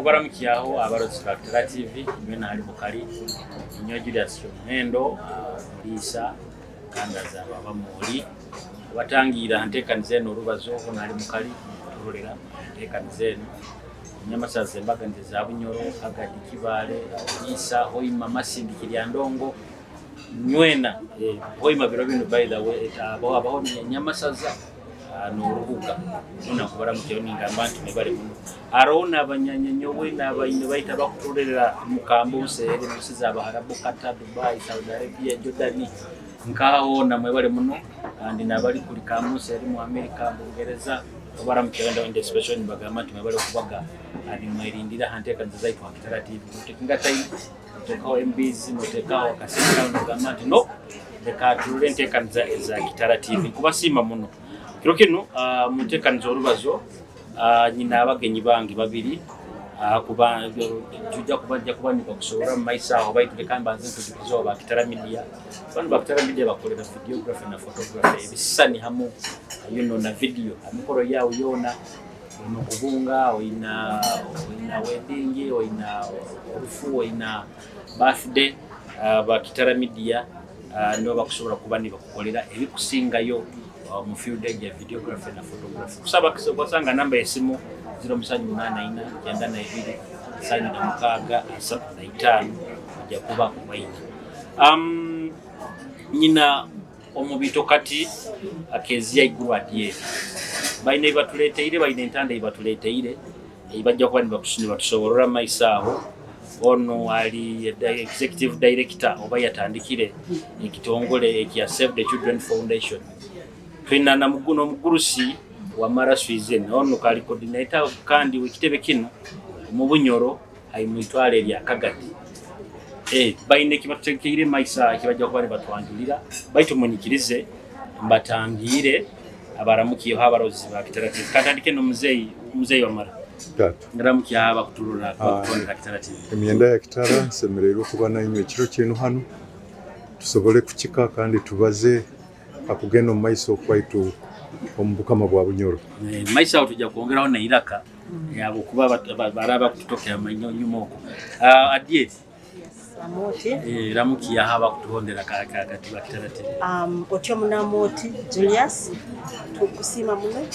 kubaramukiyaho abarozi ba Kitara TV mwena ali mukali Nyo Julius Mwendo Mulisa kandaza baba muri batangira ntekanize n'urubazo ko nali mukali turolera ntekanize nyamasaze mbaga ndiza Ba Bunyoro agadi kibale Isa hoima masindikiri andongo nywena hoima biro bino by the way abaho nyamasaza n'urubuga nuna kubaramukiyaho ningamba nti nebale muno arona abanyanyenyowe n'abayine bayita bakutorera mukambuse eri musiza abaharabu kata Dubai Saudi Arabia Jordan nkaho namwe bale muno kandi nabali kuli kamuse eri mu America Bungereza kubaramukiyaho ndo special mbagamba nti nebale kubaga ari mwirindira hanteka nziza iko Kitara TV tukinga time tukao MBs notekao kasika ngamba nti no reka turure nteka nziza Kitara TV kubasima muno kiro kino muteka nzorubazo nyina abagenyi bangi babiri kuba tujja kubajja kubanika kusobora maisa aho bayituleka mbanze tukizo ba Kitara Media bano ba Kitara Media bakolera videography na photography ebisani hamu na video amikoro yawo yona kubunga oina wedding oina urufu oina birthday ba Kitara Media no bakusobora kubani bakukolera ebikusinga yo mu field ya videography na photography kusaba kisanga namba esimu 089 yanda na ibili sanya na mukaga asatu na itano ya kuba kubaina nyina omubito kati Kezia iguru adie baina ibatuleteire baina entanda ibatuleteire ibajja kuba nibakusini batusoborora maisaho ono ali executive director oba yatandikire ekitongole ekya Save the Children Foundation twina na muguno mugurusi wa Mara Sweden ono kali coordinator kandi wikitebe kino mu Bunyoro ayi muitwale lya Kagati baine kibatekire maisa kibajja kuba batwanjulira baitu munyikirize mbatangire abaramukiyo habarozi ba Kitara TV katandike no muzeyi wa Mara ngaramukiyo haba kuturura kwa Kitara TV emyenda ya Kitara semerero kuba nayo ekiro kino hano tusobole kukika kandi tubaze akugeno maiso kwaitu omukama Ba Bunyoro maisa otujja kuongeraho na iraka yabo kuba baraba kutokea mainyo nyumoko adiet amoti ramukiya haba kutuhondera kati ba Kitara TV otyo munamoti Julius tukusima muno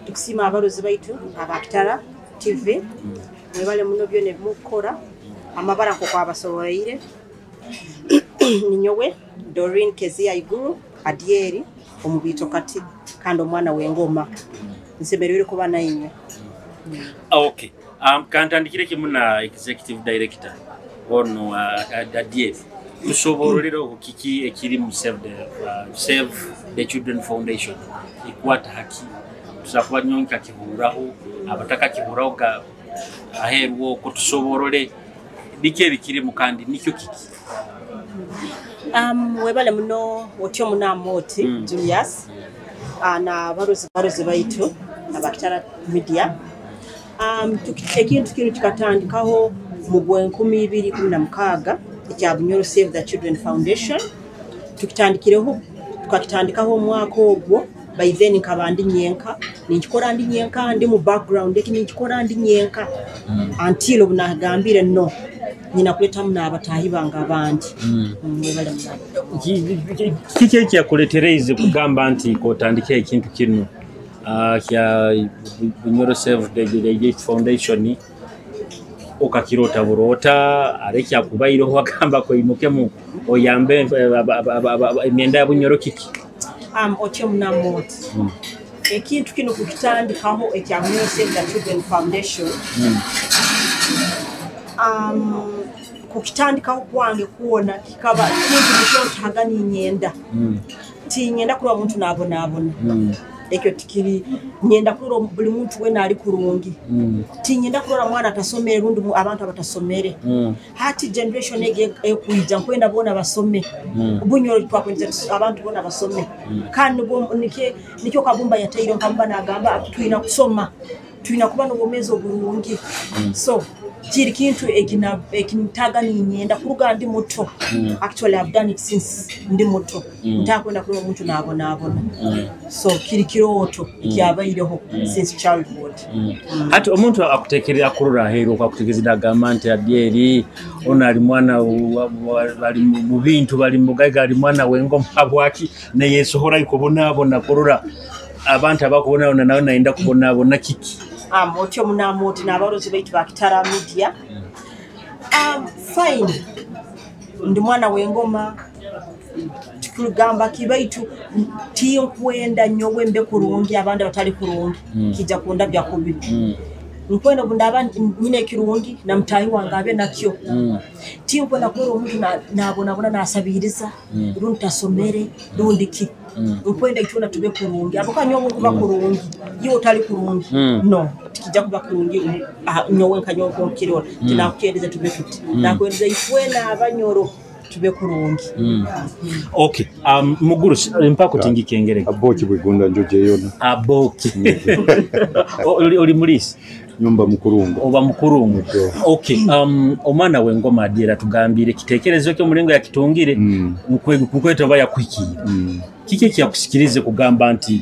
tukusima abarozi baitu aba Kitara TV nebale muno byone mukora amabara ko kwabasoroire ninyowe Doreen Kezia iguru adieri omubito kati kando mwana wengoma nsemerere ko bana inyo okay kantandikire kimuna executive director ono adieri tusobororero kiki ekiri mu Save the Children Foundation ikwata haki tusakuba nyonka kiburaho abataka kiburaho ga aherwo ko tusoborore dike bikiri mukandi nikyo kiki webale muno otyo munamoti Julius na barozi baitu aba Kitara Media ekintu kino tukatandikaho mu 2016 ekya Bunyoro Save the Children Foundation tukatandikaho mwaka ogwo by then nkabandi nyenka ninchikora ndi nyenka ndi mu background ekini nchikora ndi nyenka until bunagambire no nyina kuleta muna abatahi banga abandi nebale muna kiki kya kuletereze kugamba anti ko tandike ekintu kinu kya Bunyoro Save the Children Foundation okakirota burota arekya kubayiro wakamba ko imuke mu oyambe emyenda ya Bunyoro kiki otyo munamoti ekintu kino kukitandikaho ekya Bunyoro Save the Children Foundation kukitandikaho kwange kuona kikaba kintu kyotagani nyenda tinyenda kuba muntu nabona ekyo tikiri nyenda kulora buli muntu wena ali kurungi tinyenda kulora mwana atasomere rundi abantu abatasomere hati generation ekuija kwenda bona basome Bunyoro twakwenda abantu bona basome kandi nikyo kabumba yatairo kamba nagamba tuina kusoma tuina kuba no bomezo burungi so kiri kintu ekintaga ninyenda kuruga ndi muto. Actually I've done it since ndi muto. Ntakwenda kuri omuntu nabona. So kiri kiroto ikyabayireho since childhood. Hati omuntu akutekerera kurura hero kwakutegezida gamante abyeri onali mwana bali mu bintu bali mugaga ali mwana wengo mpabwaki ne yesohora ikobona kurura abantu abakubona nawe naenda kubona kiki. Otyo munamoti n'abarozi baitu ba Kitara media. Fine. Ndi mwana w'engoma tukugamba kibaitu tiyo kwenda nyowe mbe kurungi abandi batali kurungi kijja kunda bya kubi. Nkwenda bundaba nyine kirungi na mtayi wangabe nakyo. Tiyo kwenda kuro omuntu nabona nasabiriza runta somere rundiki. Nkwenda ituna tube kurungi abuka nyowe kuba kurungi yo tali kurungi no tikijja kuba kurungi nyowe kanyo ko kirora tinakukereza tube tuti nakwenda ifwena abanyoro tube kurungi. Okay, mugurusi mpako tingikengere aboki bwigunda njoje yona aboki oli mulisi nyumba mukurungu oba mukurungu. Okay, omwana w'engoma adira tugambire kitekerezo cyo mulingo ya kitungire mukweta baya kwikira kike kyakusikirize kugamba nti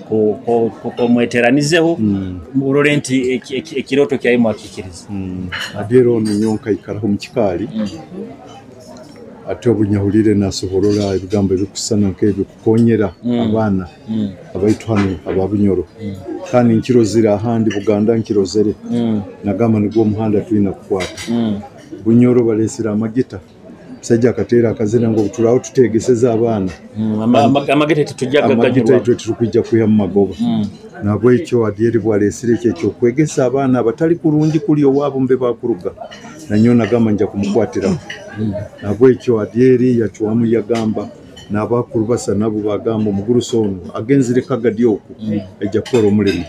ko mweteranizeho urorenti ekiroto kyaimo akikiriza adero ni nyonka ikaraho mukikali ate obunyahulire nasohorola ebigambo ebikusana nk'ebyo kukonyera abana abaitu hano aba Bunyoro kandi nkirozira ahandi Buganda nkirozere nagamba nigwo omuhanda tulina kukwata Bunyoro balesira amagita sajja akatera akazina ngo tulawo tutegeseza abana amagita tujaga amagita tukujja kuya mu magoba nabwo ekyo adieri bwalesire ekyo kwegesa abana abatali kurungi kuli owabo mbe bakuruga nanyo nagamba nja kumukwatira nabwo ekyo adieri yachuamu yagamba n'abakuru basa nabo bagamba omugurusono agenzire kagadi oku ejja kora omulimo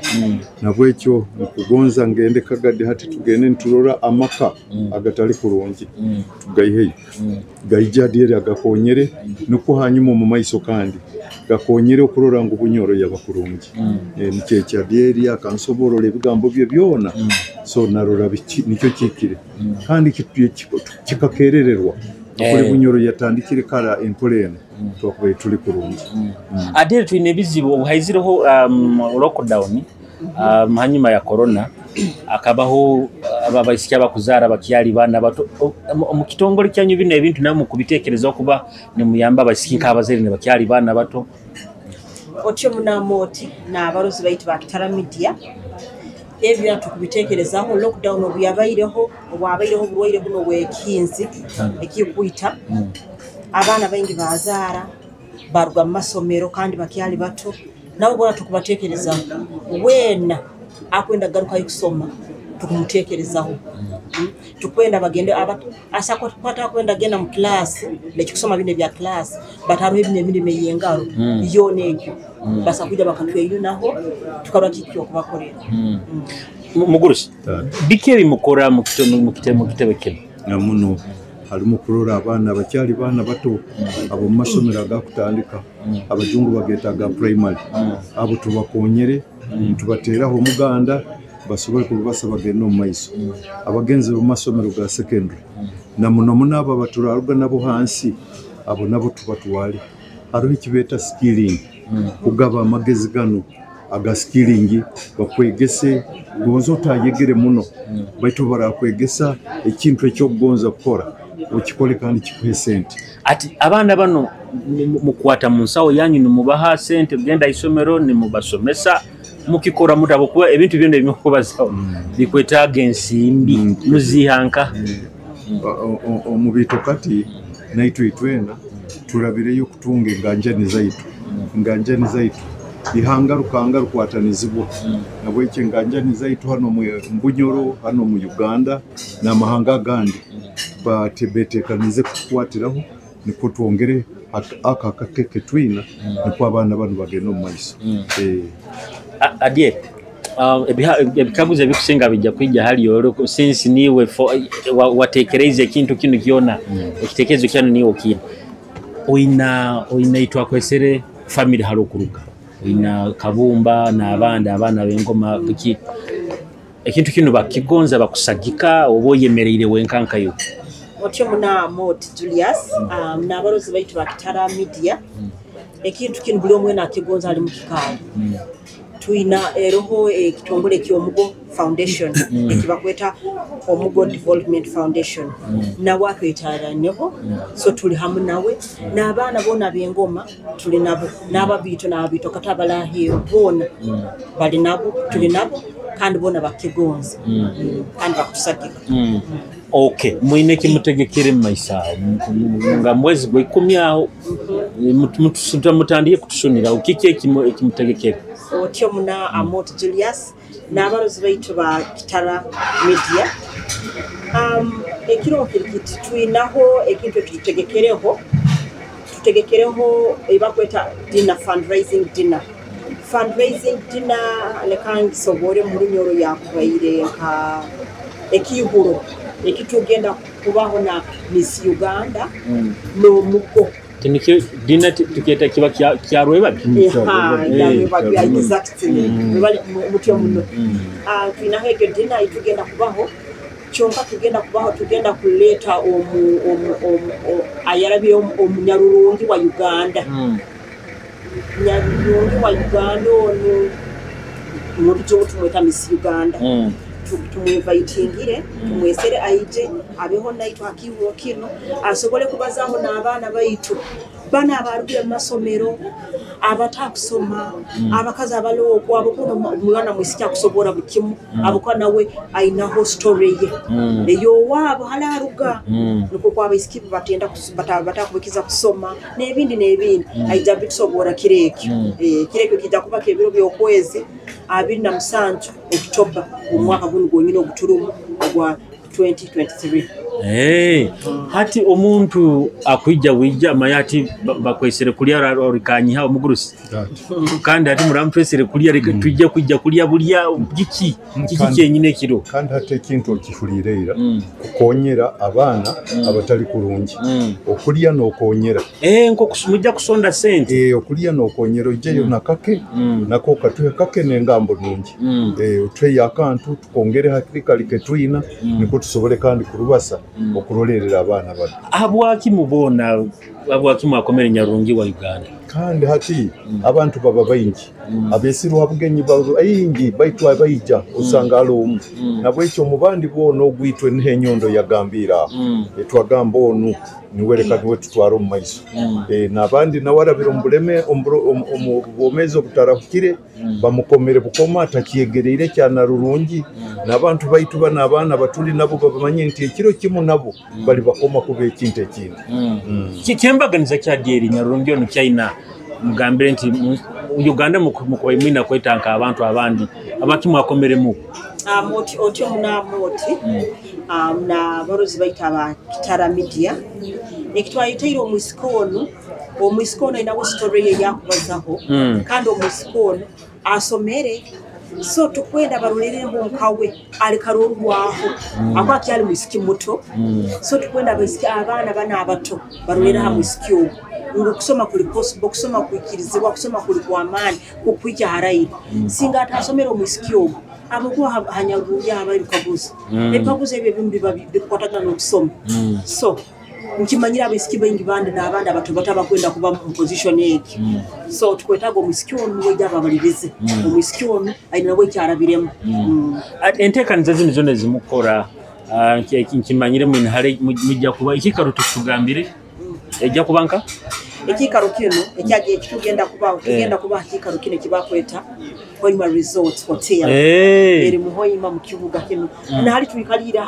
nabwo ekyo okugonza ngende kagadi hati tugende ntulora amaka agatali kurungi tugayihe gayija adieri agakonyere nuko hanyuma mu maiso kandi gakonyere okurora ngo Bunyoro yabakurungi nice cya adieri akansoborole bigambo bye byona so narora biki nicyo kikire kandi kikakerererwa kuri Bunyoro yatandikire kara empolene twakubaye tuli kurungi adere twine bizibu obuhaizireho lockdown hanyuma ya corona akabaho ababaisikia bakuzara bakyali bana bato mu kitongole kyanyu bino ebintu namwe kubitekereza kuba ne muyamba abasiki nk'abazeri ne bakyali bana bato. Otyo munamoti n'abarozi baitu ba Kitara media ebyo tukubitekerezaho lockdown obuyabaireho bulwaire buno wekinzi ekikuita abana baingi bazara baruga masomero kandi bakyali bato nabo bora tukubatekerezaho wena akwenda garuka yikusoma tukumutekerezaho tukwenda bagende abato asako kwata kwenda genda mu class lekikusoma bine bya class bataro bine meyengaro yone ekyo basa kujja bakatweyino naho tukaba kikyo kubakorera mugurusi bikeri mukora mu kitebe kino namuno halimu kurora abana bakyali bana bato abo masomero agakutandika abajungu bagetaga primary abo tubakonyere tubateraho muganda basobole kubasa bagenda mu maiso abagenzi mu masomero ga secondary namuno munaba baturaruga nabo hansi abo nabo tubatwali hariho ikibeta skilling kugaba amagezi gano aga skilling bakwegese gonzo tayegere muno baitu barakwegesa ekintu ekyo gonza gukora ukikole kandi kikuhe sente ati abana bano mukwata munsawo yanyu nimubaha sente genda isomero nimubasomesa mukikora mutabo kuba ebintu byone bimekubazaho bikweta agency mbi muzihanka omubito kati naitu itwena turabireyo kutunga nganjani zaitu ihangarukanga rukwatanizibwo nabwo iki nganjani zaitu hano mu Bunyoro hano mu Uganda na mahanga gandi batebetekanize kukwatiraho niko twongere akakeke twina niko abana bano bagenda mu maiso adie ebikaguze bikusenga bijja kwijja hali yoro since niwe watekereze ikintu kino kiona ekitekezo kyano niwo kino oina itwa kwesere family halo kuruka ina kabumba na abana b'engoma biki ekintu kino bakigonza bakusagika oba oyemereire wenkankayo otyo muna Moti Julius n'abalozi baitu ba Kitara Media ekintu kino buli omwe nakigonza ali mu kikaali tuina eroho ekitongole ky'Omugo Foundation ekibakweta Omugo Development Foundation nawe atwetala neho so tuli hamu nawe n'abaana bona b'engoma tuli nabo n'ababito katabalahi bona bali nabo tuli nabo kandi bona bakigonza kandi bakusagika okay mwine kimutegekere maisa nga mwezi gwe 10 aho mutandiye kutushonera ukike kimutegekere otyo muna Moti Julius n'abalozi baitu ba Kitara Media ekiro kirikiti tuinaho ekintu tutegekereho ebakweta dinner fundraising dinner lekangi sobore mu lunyoro yakubaire nka ekihuro ekitugenda kubaho na Miss Uganda n'Omugo tinike dina tiketa kiba kyarweba exactly bali mutyo muno twina hege dina itugenda kubaho kyonka tugenda kuleta ayarabi omunyarurungi wa Uganda nyarurungi wa Uganda ono n'obujo tumweta Miss Uganda tumwinvitingire tumwesere aije abeho naitwa akiwo kino asobole kubazaho n'abaana baitu bana abarugire mu masomero abatakusoma abakazi abaloko abokuno mwana mwisika kusobora bukimu abokuwa nawe ainaho story ye eyo wabo halaruga nuko kwa bisikibu batenda batakubikiza kusoma n'ebindi aija bitusobora kirekyo kijja kuba kebiro byokwezi 27 October omwaka guno gonyine ogutulumu ogwa 2023 hati omuntu akwijja wijja mayati bakwesere kulya orikanyiha omugurusi kandi hati murampesere kulya tujja kujja kulya bulya giki kyenyine kiro kandi hati ekintu okifulireera kukonyera abaana abatali kulungi okulya n'okonyera nko kusumujja kusonda sente okulya n'okonyera ojjayo nakake nako katuhe kake n'engambo nungi otweya akantu tukongere hakirikali ketwina niko tusobole kandi kurubasa okurolerera abaana bano abwaki mubona abwaki mwakomere nyarungi wa Uganda kandi hati abantu baba bayingi abesiru habugenyi bayingi baitwa bayija usanga alomu nabwo ekyo mubandi bwona ogwitwe n'enyondo yagambira etwagamba onu niwereka niwe tutwara mu maiso nabandi nawarabira mbuleme omubomezi obutarahukire bamukomere bukoma atakiegereire cyana rurungi nabantu baitu bana abana batuli nabo babamanye nti ekiro kimu nabo bali bakoma kuba ekintu ekindi kikyembaganiza kya dieri nyarungi ono China mugambire nti Uganda mukoye mwina kwetanka abantu abandi abakimu akomeremu Moti otyo muna Moti na barozi baita ba Kitara Media ekitwayitairo omuisikono inawo story ye yakubazaho kandi omuisikono asomere so tukwenda barolere nkawe alikarorwaho akwaki ali musiki muto so tukwenda basiki abana bana abato barolere ha musikyo kusoma kuli possible kusoma kuikirizibwa kusoma kuli kwa amani kukwija harayi singa atasomera musikyo abokuwa hanyaruya abali kabuza ekabuza ebyo bimbi bikwatagana n'okusoma so nkimanyira abisiki bengi bandi n'abandi abato batabakwenda kuba mu position eki so tukwetaga omusikyono wejja babalirize omusikyono ayina nabwe kyarabiremu enteekaniza zino zonna zimukora nkimanyire mujja kuba ekikaro tukugambire ejja kubanka ekikaro kino ekyaje ekitugenda kuba ekikaro kino kibakweta Hoima Resort Hotel eri mu Hoima mu kibuga kino na hali tuikalira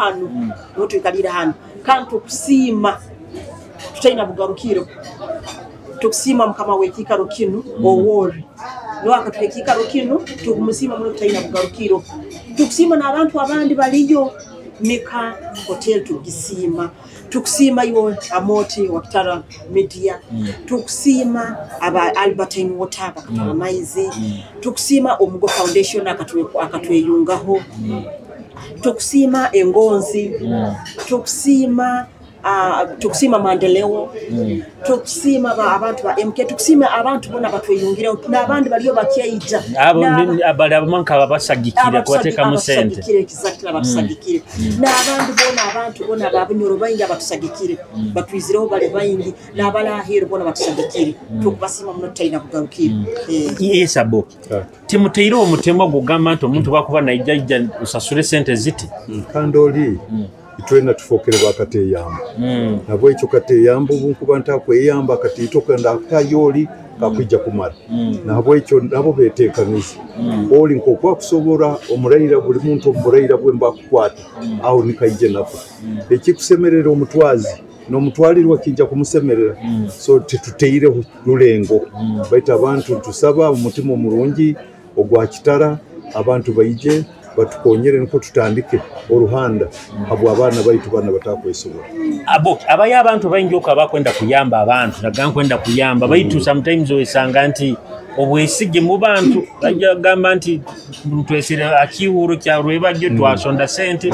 hano kantu kusima tutaina bugarukiro tukusima mukama wekikaro kino owori lwaka twekikaro kino tukumusima muno tutaina bugarukiro tukusima n'abantu abandi baliyo Mika Hotel tugisima tukusima iwo Amoti wa Kitara Media tukusima aba Albertine Water bakatwala maize tukusima Omugo Foundation akatweyungaho tukusima engonzi tukusima tukusima maendeleo tukusima abantu ba MK tukusima abantu bona batweyongera n'abandi baliyo bakyaija abali abamanka babasagikira kwateka mu sente exactly abatusagikire n'abandi bona abantu bona Ba Bunyoro bayingi abatusagikire batwizireho bale bayingi n'abalahero bona batusagikire tukubasima muno tayina kugarukira yesabo timuteiro omutemo gugamba nti omuntu bakuba naijja usasure sente ziti kandoli itwena tufokere bakateyamba nabo ekyo kateyamba obunkuba ntakweyamba katitoka ndakayoli kakwijja kumara nabo ekyo nabo betekaniza oli nkokwa kusobora omurayira buli muntu omurayira bwemba kukwata aho nikaije nako ekikusemerera omutwazi n'omutwalirwa kijja kumusemerera so tituteire lulengo baita abantu tusaba umutima omurungi ogwa Kitara abantu bayije batukonyere niko tutandike oruhanda abo abana baitu bana batakwesobora abaya abantu bayinjoka bakwenda kuyamba abantu nagankwenda kuyamba baitu sometimes oyesanga nti obwesige mu bantu bagamba nti twesire akiwuro kya rwebajjo twasonda sente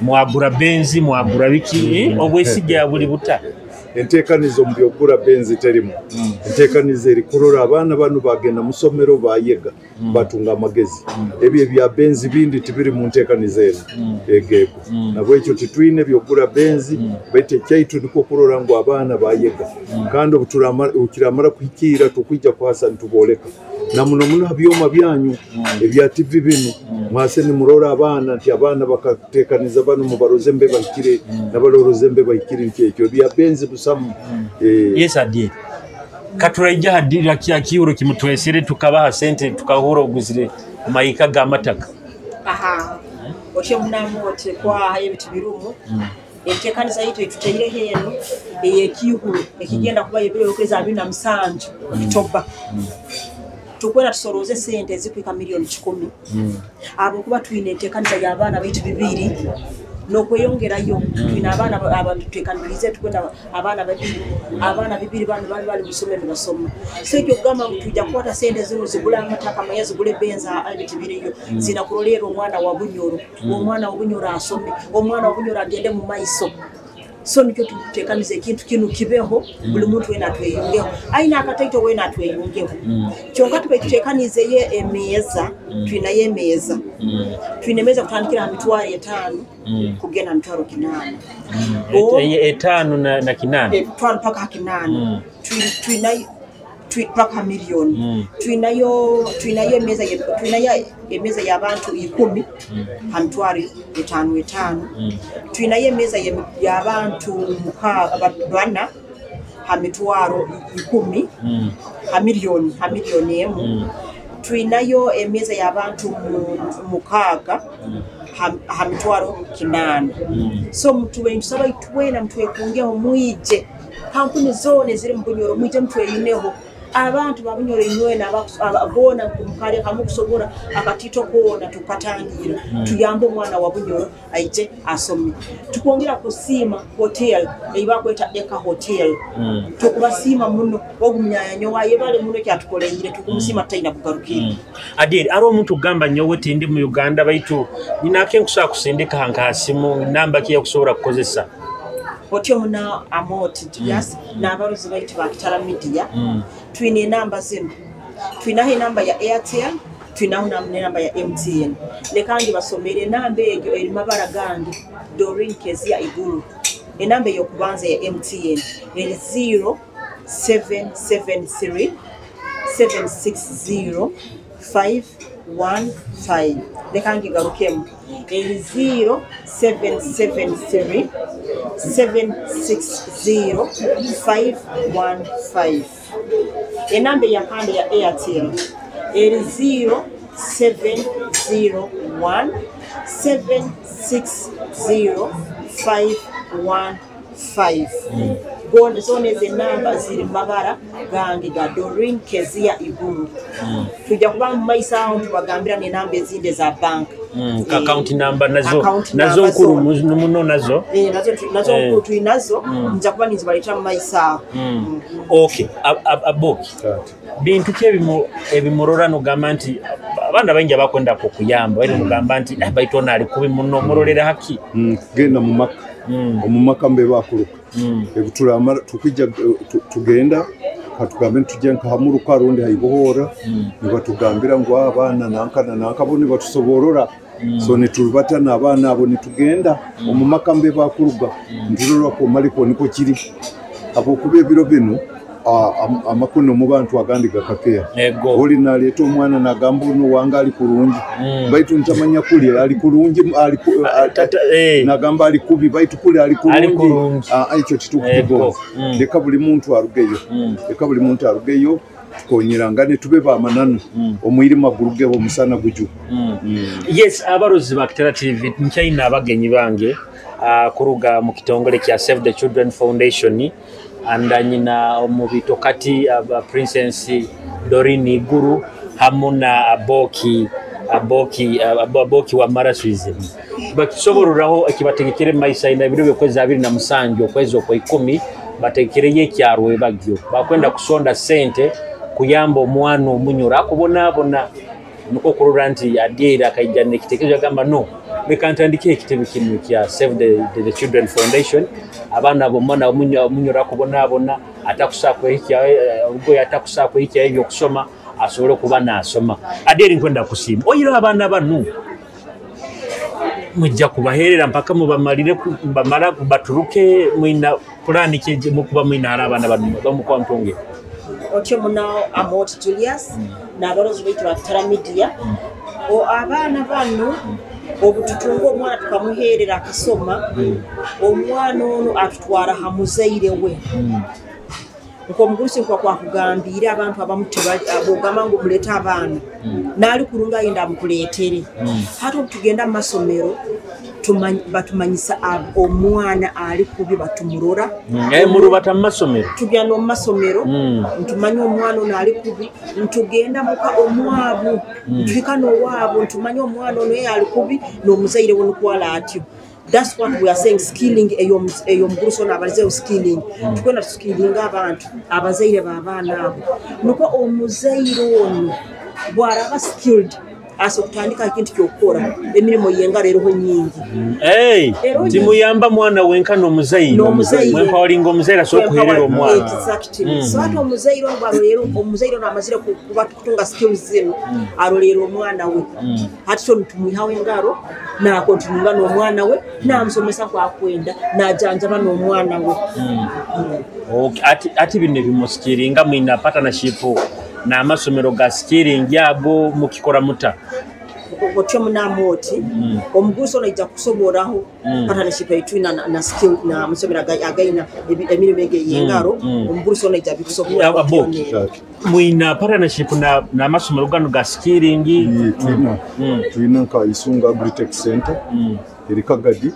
mwagura benzi mwagura biki obwesige abuli buta entekanizo mbyogura benzi terimo entekanizo erikurora abana banu bagenda musomero bayega batunga amagezi ebyo bya benzi bindi tibiri mu ntekanizo egeko nabwo ekyo titwine byogura benzi bete cyaitu niko kurora ngo abana bayega kandi ukiramara kuhikira tukwijja kwasa ntuboleka na muno abyoma byanyu ebya TV bino mwase ni murora abana nti abana bakatekaniza bano mu baroze mbe bakire nabaloroze mbe bakire nkekyo bya benzi busamu yes adie katuraija hadira kiuro kimutwesere tukabaha sente tukahura oguzire mayika ga mataka oche munamote kwa ebitu birumu entekaniza yito ituteyire heno eyekihuru ekigenda kuba yebiro yokweza 27 Oktoba tukwera tusoroze sente zikwika milioni 10 abo kuba tuine entekaniza y'abana baitu bibiri nokweyongerayo tuina abana abantu tekanirize tukwenda abana bibiri bali musomero basoma sekyo kugamba tujja kwata sente zino zigula amataka amaye zigule benza abitibiriyo zina kurolera omwana wa Bunyoro omwana wa Bunyoro asome omwana wa Bunyoro agende mu maiso so nikyo tutekanize kintu kinu kibeho buli muntu wena tweyongeho aina akataito wena tweyongeho kyonka tutekanize ye emeza twina ye meza twine meza kutandikira mitwari 5 kugena mitwaro 8 5 na kinana twali paka kinana twina paka milioni twinayo emeza y'abantu 10 hantwari 5 twinayo emeza y'abantu bana hamitwaro 10 hamilioni emu twinayo emeza y'abantu mukaga hamitwaro 8 so mtu wentu saba itwena mtu ekongeho muije kampuni zone ziri mu Bunyoro muije mtu eyineho abantu Ba Bunyoro inwena abona kumukale kamukusobora akatito kuona tupatangira tuyambo mwana wa Bunyoro aije asome tukongera kusima hotel eibakweta Eka hotel tukubasima muno ogumyanyo waye bale muno kyatukoleire tukumusima taina bugarukira adiri aro omuntu gamba nyowe tindi mu Uganda baitu ninake nkusa kusindika hankasimu namba kiya kusobora kukozesa otyo muna amoti tuyas n'abaruzi baitu ba Kitara Media twine namba zino twinaho namba ya Airtel twinaho namba ya MTN lekandi basomere namba eyo eri mabara gandi Doreen Kezia iguru enamba yo kubanza ya MTN eri 0773 760 515 lekandi garukemu eri 0773 760 515 enamba ya kanda ya Airtel eri 0701 760 515 Gold zone ze namba ziri mabara gangi ga Doreen Kezia iguru tujja kuba mu maisa aho tubagambira ne namba ezinde za bank account number nazo nkuru muno nazo nazo tuinazo nja kuba nizibaleta mu maisa okay abo bintu ebimurora no gamanti abana bangi abakwenda kukuyamba bali mugamba nti baitona ali kubi muno murolera haki genda mu maka omumaka mbe bakuruka ebuturamara tukijja tugenda katugambe tujje nkahamuruka rundi hayibohora nibatugambira ngo abana nankana nankabone batusoborora so nitubata n'abana abo nitugenda omumaka mbe bakuruga ndurura ko maliko niko kiri abo kube biro bino amakono mu bantu agandi gakakeya oli naleeta omwana nagamba ono wanga ali kulungi baitu ntamanya kuli ali kulungi nagamba ali kubi baitu kuli ali kulungi ekyo titukugoza leka buli muntu arugeyo tukonyeranga ne tube bamananu omwirima guruge omusana guju yes abarozi ba Kitara TV nchaina abagenyi bange kuruga mu kitongole kya Save the Children Foundation andanyina omubito kati Princess Doreen Guru hamuna aboki wa maraswize bakisoboruraho akibategekere maisa ina biro byokweza 27 okwezi kwa 10 batekereye ekyarwe bagyo bakwenda kusonda sente kuyamba omwana omunyura akubonabona nuko kurura nti adiera akayijana ekitekezo agamba no bekantandike ekitebe kinu kya Save the Children Foundation abana bomwana omunyura akubonabona atakusako ekya ubwo yatakusako ekya ebyo kusoma asobole kuba nasoma adiera nkwenda kusima oyira abana banu mujja kubaherera mpaka mubamalire bamara baturuke mwina plani kije mukuba mwina abana banu bamukwa mtonge otyo munao Amot Julius n'abarozi baitu ba Kitara Media o abana banu obututungo omwana tukamuherera akasoma omwana ono atutwara hamuzaire we nko mugurusi kwa kugambira abantu abamutebali abogama ngo muleta abana nali kurunga yenda mukuletere hato tugenda masomero batumanyisa omwana ali kubi batumurora murubata masomero tugenda mu masomero ntumanya omwana ono ali kubi ntugenda muka omwabu tukano wabu ntumanya omwana ono ali kubi no muzaire wono kwala atyo. That's what we are saying, skilling eyo mguruso na abalize skilling tukona skilling abantu abazaire babana abo nuko omuzaire ono bwaraba skilled aso kutandika ikintu kyokora emirimo yenga rero ho nyingi timuyamba mwana wenka no muzaire mwempa olingo muzaire so kuherera omwana exactly so ato omuzaire ono baro rero omuzaire ono amazire kuba kutunga skills zino aro rero omwana we hatito ntumuhawe ngaro na kontinunga no mwana we na msomesa kwa kwenda na janjaba no mwana we okay ati bine bimuskiringa mwina partnership na amasomero ga skilling yago mukikora muta otyo munamoti omuguso naija kusoboraho partnership between na skill na amasomero againa emirimo yengaro omuguso naija bikusobora mwina partnership na amasomero gano ga skilling twina ka Isunga Agritech Center erikagadi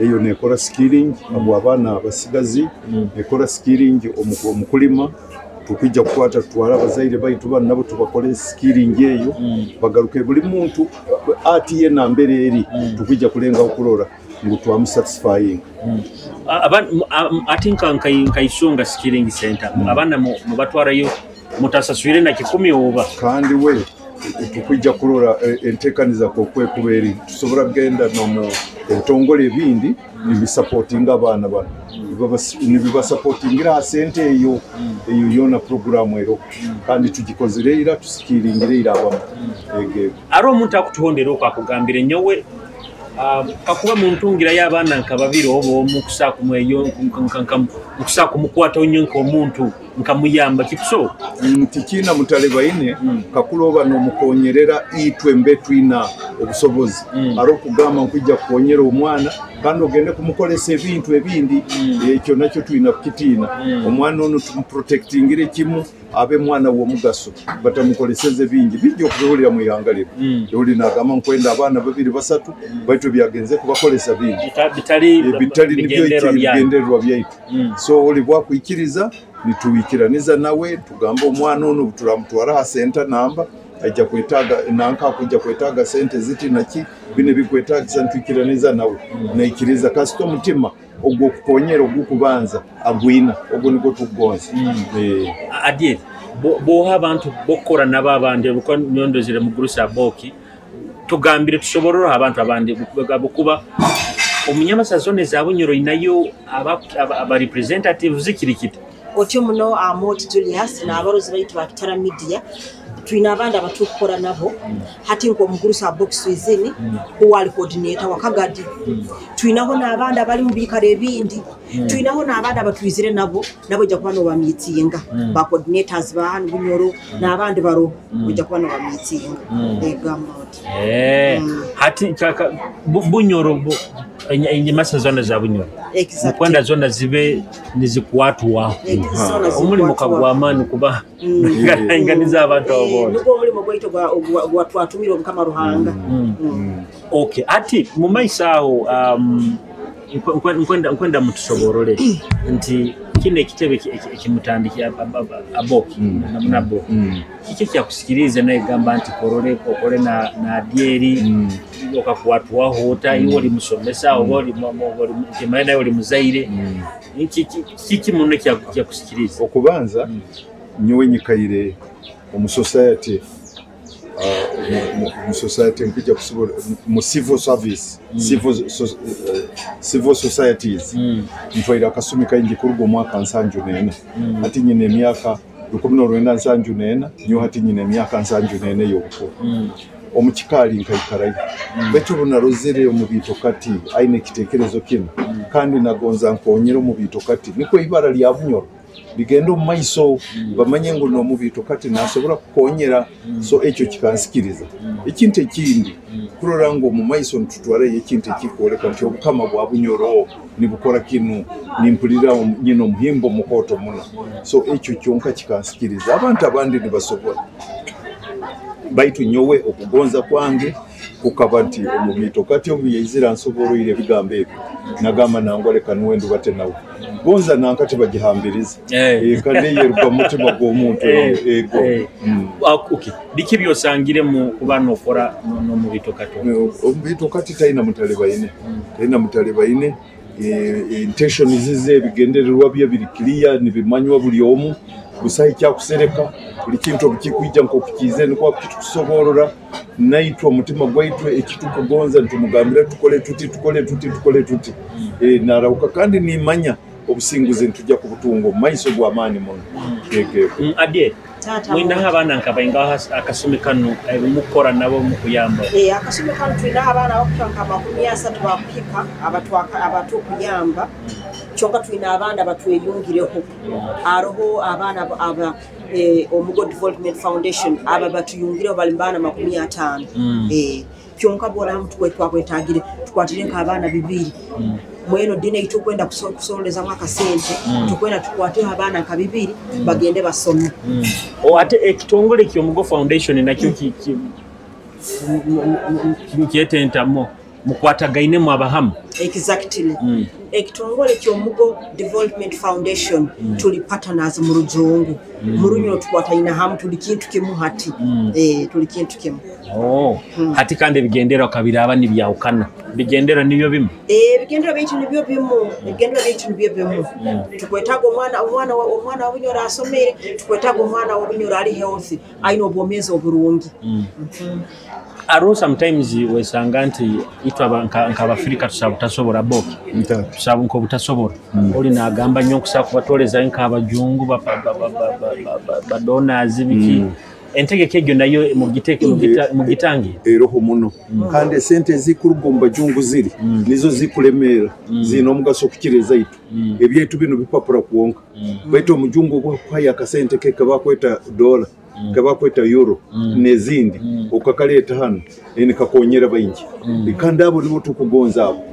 eyo nekora skilling abo abana basigazi nekora skilling omukulima tukijja kukwata twala abazaire baitu bana nabo tubakole skilling eyo bagaruke buli muntu ati ye nambere eri tukijja kulenga okulora ngo twamu satisfying atinka Isunga skilling center abana mu batwarayo mutasaswire na 10 oba kandi we tukijja kulora entekaniza ko kwekuberi tusobora genda no tongole bindi ni supporting abana bana nibiba supportingira sente eyo yona program ero kandi tugikozerera tusikiringire abamu aro omuntu akutuhondera kwa kugambire nyowe kakuba muntungira y'abana nkababiri obo mukusa kumweyo mukusa kumukwata onyonko omuntu nkamuyamba kikuso tikina mutaleba ine kakuloba no mukonyerera itwe mbetwina obusobozi aro kugama nkujja kuonyera omwana kandi ogende kumukolesa ebintu ebindi ekyo nakyo twina kitina omwana ono tumprotectingire kimu abe mwana wo mugaso batamukoleseze bingi bijjo kuhulira mu yangaliro yoli nagama nkwenda abana babiri basatu baitu byagenze kubakolesa bingi bitali bigenderwa byaitu so oli bwa kuikiriza nituwikiraniza nawe tugamba omwana ono turamutwara ha center namba ajja kwetaga nanka kujja kwetaga sente ziti naki bine bikwetagisa ntwikiraniza nawe naikiriza kasito mutima ogwo kuponyera ogwo kubanza agwina ogwo niko tugonza adie bo abantu bokora nababande buko nyondozire mu gurusa boki tugambire tusoborora abantu abandi kuba Omunyamasa zone za Bunyoro inayo aba representative zikirikita. Otyo muno Amoti Julius n'abarozi baitu ba Kitara Media twina abandi abatukora nabo hati ngo mukuru sa box wizini wali coordinator wakagadi twinaho n'abandi abali mu bikare ebindi twinaho n'abandi abatwizire nabo jya kubano ba meetinga ba coordinators ba Bunyoro n'abandi baro kujya kubano ba meetinga egamoti hati Bunyoro Inyamasa zone za Bunyoro kwenda zone zibe nizikuwatu wao umuli mukagwamani kuba inganiza abantu abo nuko muri mugwito gwa twatumira Omukama Ruhanga okay ati mu maisaho nkwenda mutusoborole nti kine kitebe kimutandikia aboki nabo kiki kyakusikiriza naye gamba nti korole na dieri okakuwatu wahota iwo limusomesa oboli kimaina yoli muzaire kiki muno kyakusikiriza okubanza nyowe nyikaire mu society nkija kusubira mu civil service civil societies ntwaira akasumi kaingi kurugo mwaka nsanju nena hati nyine myaka 19 nsanju nena nyo hati nyine myaka nsanju nena yoko omukikali nkaikarayo beto runarozere mu bito kati aine kitekerezo kino kandi nagonza nkonyero mu bito kati niko ibara lya Bunyoro bigendo mu maiso bamanye ngo no mu bito kati nasobora kukonyera so ekyo kikansikiriza ikintu ekindi kurorango mu maiso ntutware ikintu kikoleka nti Obukama bwa Bunyoro nibukora kinu nimpulira nyino muhimbo mukoto muna so ekyo kyonka kikansikiriza abantu abandi nibasobora baitu nyowe okugonza kwange kukabanti omubito kati obuyizira nsoboro ile bigambe ebyo nagama nangoleka nuwendu bate nawo gonza nankati bagihambiriza kandi yeruka mutima gwomuntu ego okay dikibyo sangire mu kubana okora no mubito kati omubito kati taina mutale bayine intention izize bigendererwa bya biri clear nibimanywa buli omu gusahi kyakusereka buli kintu bikikuija nko kukize nko kutusoborora naitwa mutima gwaitu ekitukugonza ntumugambira tukole tuti narauka kandi nimanya obusinguze ntujja kubutungo maiso bwa mani muno adye mwina abana nkabainga akasome kanu mukora nabo mukuyamba akasome kanu twina abana bakutanga makumyasa twapika abatu kuyamba chonga twina abandi abatweyungireho aroho abana Omugo Development Foundation aba batuyungireho bali bana 50 chonga bora mtu kwetagire tukwatire nka abana bibiri mweno dine itukwenda kusoleza mwaka sente tukwenda tukwatire abana nka bibiri bagende basome ate ekitongole ky'Omugo Foundation nakyo kyetentamo mukwatagaine mu abahamu exactly ekitongole ky'Omugo Development Foundation tuli partners mu rujungu murunyo tukwataina hamu tuli kintu kimu hati tuli kintu kimu hati kandi bigendera kabira abani byawukana bigendera nibyo bimu bigendera bitu nibyo bimu tukwetaga omwana wa Bunyoro asomere tukwetaga omwana wa Bunyoro ali healthy aino obwomezi oburungi aro sometimes wesanga nti itwa nk'Abafrika tusabutasobora boki tusabu nko butasobora oli nagamba nnyo kusa kubatoleza nk'abajungu ba donors biki entegeke egyo nayo mu gitangi eroho muno kandi sente zikurugomba jungu ziri nizo zikulemera zino omugaso kukireza itu ebyetu bino bipapura kuonka baitu omujungu gwa kwaya akasente keke bakweta $, kabakweta euro nezindi okakaleta hano nikakonyera bayingi kandi abo nibo tukugonza abo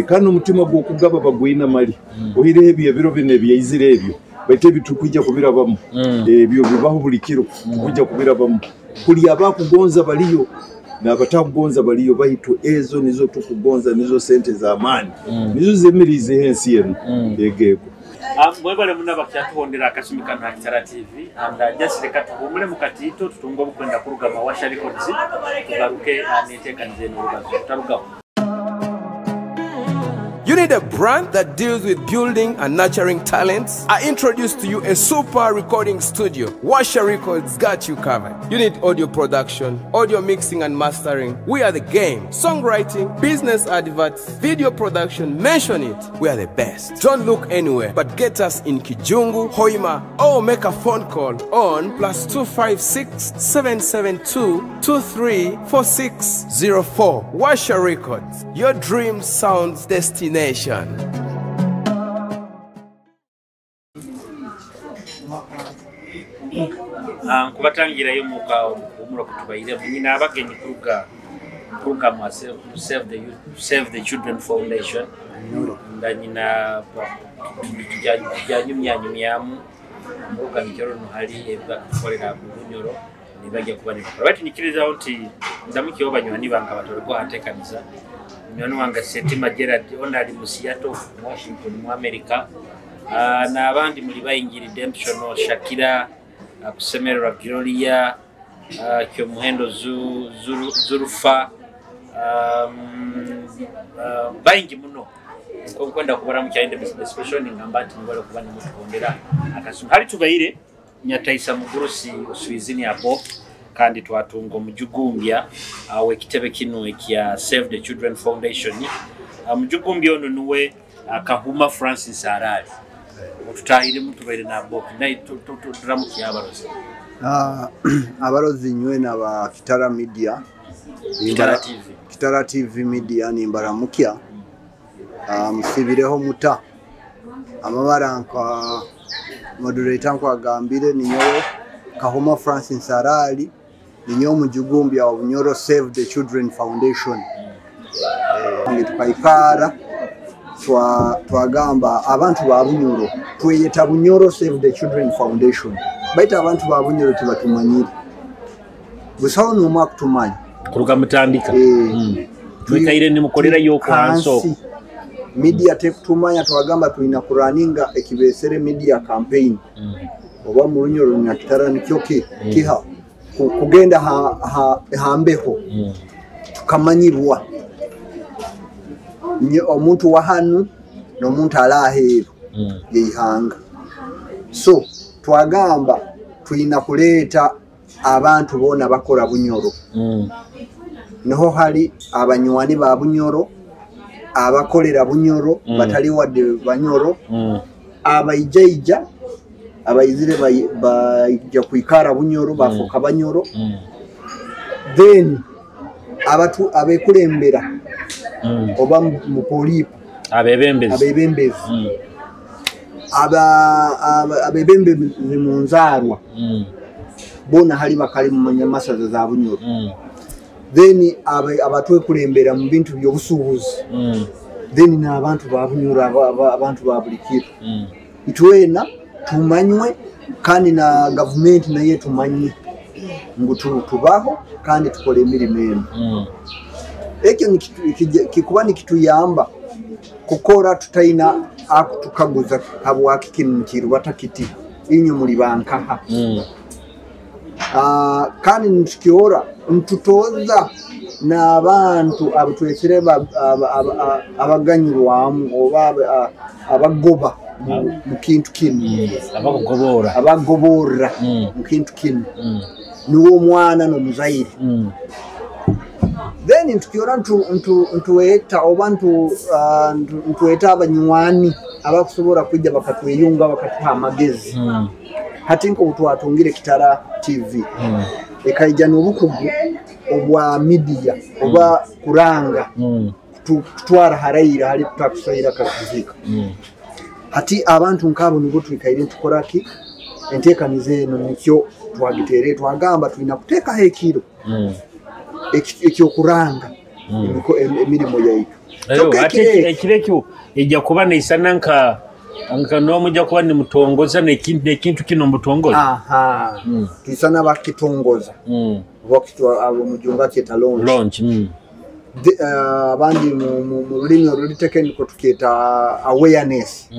kandi omutima gwo kugaba bagwina mali ohire ebyo biro bine byizire ebyo baitu bitukujja kubirabamu ebyo bibaho buli kiro tukujja kubirabamu kuli abakugonza baliyo n'abatakugonza baliyo baitu ezo nizo tukugonza nizo sente za amani nizo zemirize hensi yenu egego mwebale muna bakyatuhondera akasumi kanu ha Kitara TV and just reka tuhumule mukatito tutungo bukwenda kuruga mawasha records tugaruke netekanize n'urugazo tutarugaho. need a brand that deals with building and nurturing talents? I introduce to you a super recording studio. Washer Records got you covered. You need audio production, audio mixing and mastering. We are the game. Songwriting, business adverts, video production, mention it. We are the best. Don't look anywhere, but get us in Kijungu, Hoima, or make a phone call on +256 772 234604. Washer Records, your dream sounds destination. Kubatangira yo muka omuro kutubaire nyina abagenyi kuruga mu Save the Children Foundation ndanyina tujanyumyamu muka mikero no hali ebakolera Ba Bunyoro nibajja kubanira bati nikiriza oti ndamuki obanywa banga batoleko atekaniza nyono wanga Setima Gerard onali mu Seattle Washington mu America na abandi muri bayingira redemption no Shakira kusemerera Gloria kyo muhendo zurufa bayingi muno kwenda kubara mu cyinde special ngambati ngwala kubana mu kondera akasuma hali tubaire nyataisa mugurusi Swizini hapo kandi twatungo mujugumbya awe kitebe kinu ekya Save the Children Foundation mujugumbya ono nuwe Kahuma Francis Arali tutahire mutubaire nabo nayi turamuki abarozi abarozi nywe na ba Kitara Media Kitara TV Media ni mbaramukia musibireho muta amabara nka moderator nko agambire niyo Kahuma Francis Arali niyo mujugumbya wa Bunyoro Save the Children Foundation tukayikara twagamba abantu ba Bunyoro tweyeta Bunyoro Save the Children Foundation baita abantu ba Bunyoro tibatumanyire busaho no mwakutumanya kuruga mutandika twikaire ni mukolera yoko hanso media tekutumanya twagamba tulina kuraninga ekibesere media campaign oba mu Bunyoro na Kitara nikyoke kiha kugenda hambeho tukamanyirwa nye omuntu wa hanu no muntu alaheru yeihanga so twagamba tulina kuleta abantu bona bakora Bunyoro noho hali abanywani ba Bunyoro abakolera Bunyoro batali wadde Banyoro abayijaija abayizire bayija kuikara Bunyoro bafuka Banyoro then abatu abekulembera oba mu polipo abebembezi abebembezi munzarwa bona hali bakali mu nyamasaza za Bunyoro then abatwe kulembera mu bintu byobusubuzi then na abantu ba Bunyoro abantu ba bulikiro itwena tumanywe kandi na government naye tumanywe ngutu tubaho kandi tukole emirimo ekyo kikuba nikituyamba kukora tutaina akutukaguza habwaki kinukiro batakiti inyo muri bankaha kandi ntukiora ntutoza n'abantu abutwekere abaganyirwamu oba abagoba mu kintu kinu abagobora mu kintu kinu niwo mwana no muzaire then tukiora ntuweta oba ntuweta abanywani abakusobora kujja bakatweyunga bakatuha amagezi hati nko twatungire Kitara TV ekaija n'obukugu obwa media oba kuranga kutwara harayira hali kutakusaira kakuzika hati abantu nkabo nibo twikaire tukoraki entekanize eno nikyo twagitere twagamba tulina kuteka hekiro ekyo kuranga emirimo yaitu hati ekirekyo ejja kuba neisana nka no mujja kuba ni mutongoza nekintu kino mutongoza tuisana bakitongoza wakitwa abo mujunga kyeta launch abandi mu lulimi olulitekeniko tuketa awareness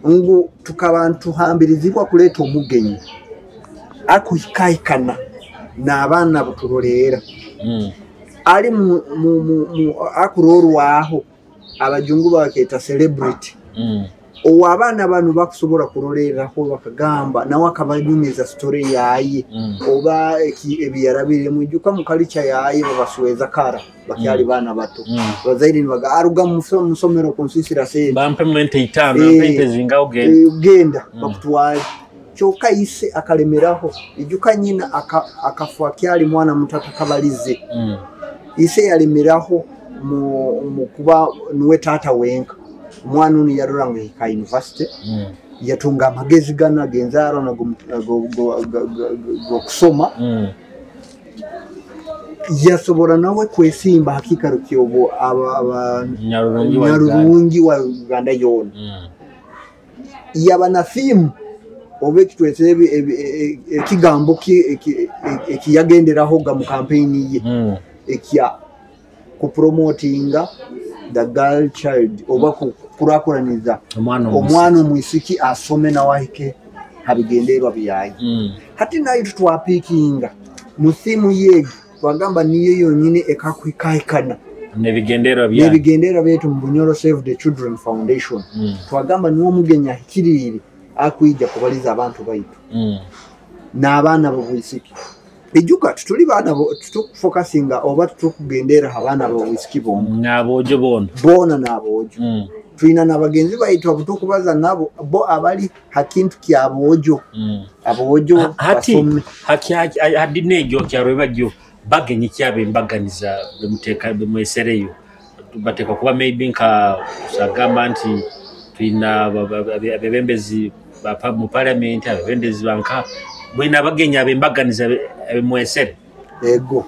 ngu tukabantu hambirizibwa kuleta omugenyi akuhikaikana n'abaana butulolera ali mu akurorwaho abajungu baketa celebrity o abana bano bakusobola kuloleraho bakagamba nawe akabanyumiza story yayi oba ebiyarabire mujuka mu culture yayi babasweza kara bakyali bana bato bazaidi nibaga aruga musomero konsisira se bampe mente itano mente zinga ugenda bakutwali choka ise akalemeraho ijuka nyina akafwa kyali mwana mutata kabalize ise yalemeraho mu kuba nuwe tata wenka mwana uni yarora ka university yatunga amagezi gana genzaro na go kusoma yasobora nawe kwesimba hakika rukyobo aba nyarurungi wa Uganda yona yabana film obekitwese ekigambo ekiyagenderaho ga mu campaign ye ekya ku promotinga the girl child oba kurakuraniza omwana omwisiki asome na wahike habigenderwa biyayi hati nayo tutwapikinga musimu yegi bagamba niyo yonyine ekakwikaikana nebigendera byetu mu Bunyoro Save the Children Foundation twagamba niwo mugenya hikiriri akwija kubaliza abantu baitu n'abana b'obwisiki ijuka tuli bana tutufocusinga oba tutukugendera abana b'obwisiki n'abojo bona n'abojo twina n'abagenzi baitu abutukubaza nabo bo abali hakintu kyabojo abojo hadinejo kyarwebajo bagenyi kyabe mbaganiza bemuteka bemwesereyo bateka kuba maybe nka sagamba nti twina abebembezi bapa mu parliament abebembezi banka bwina bagenya bembaganiza bemwesere ego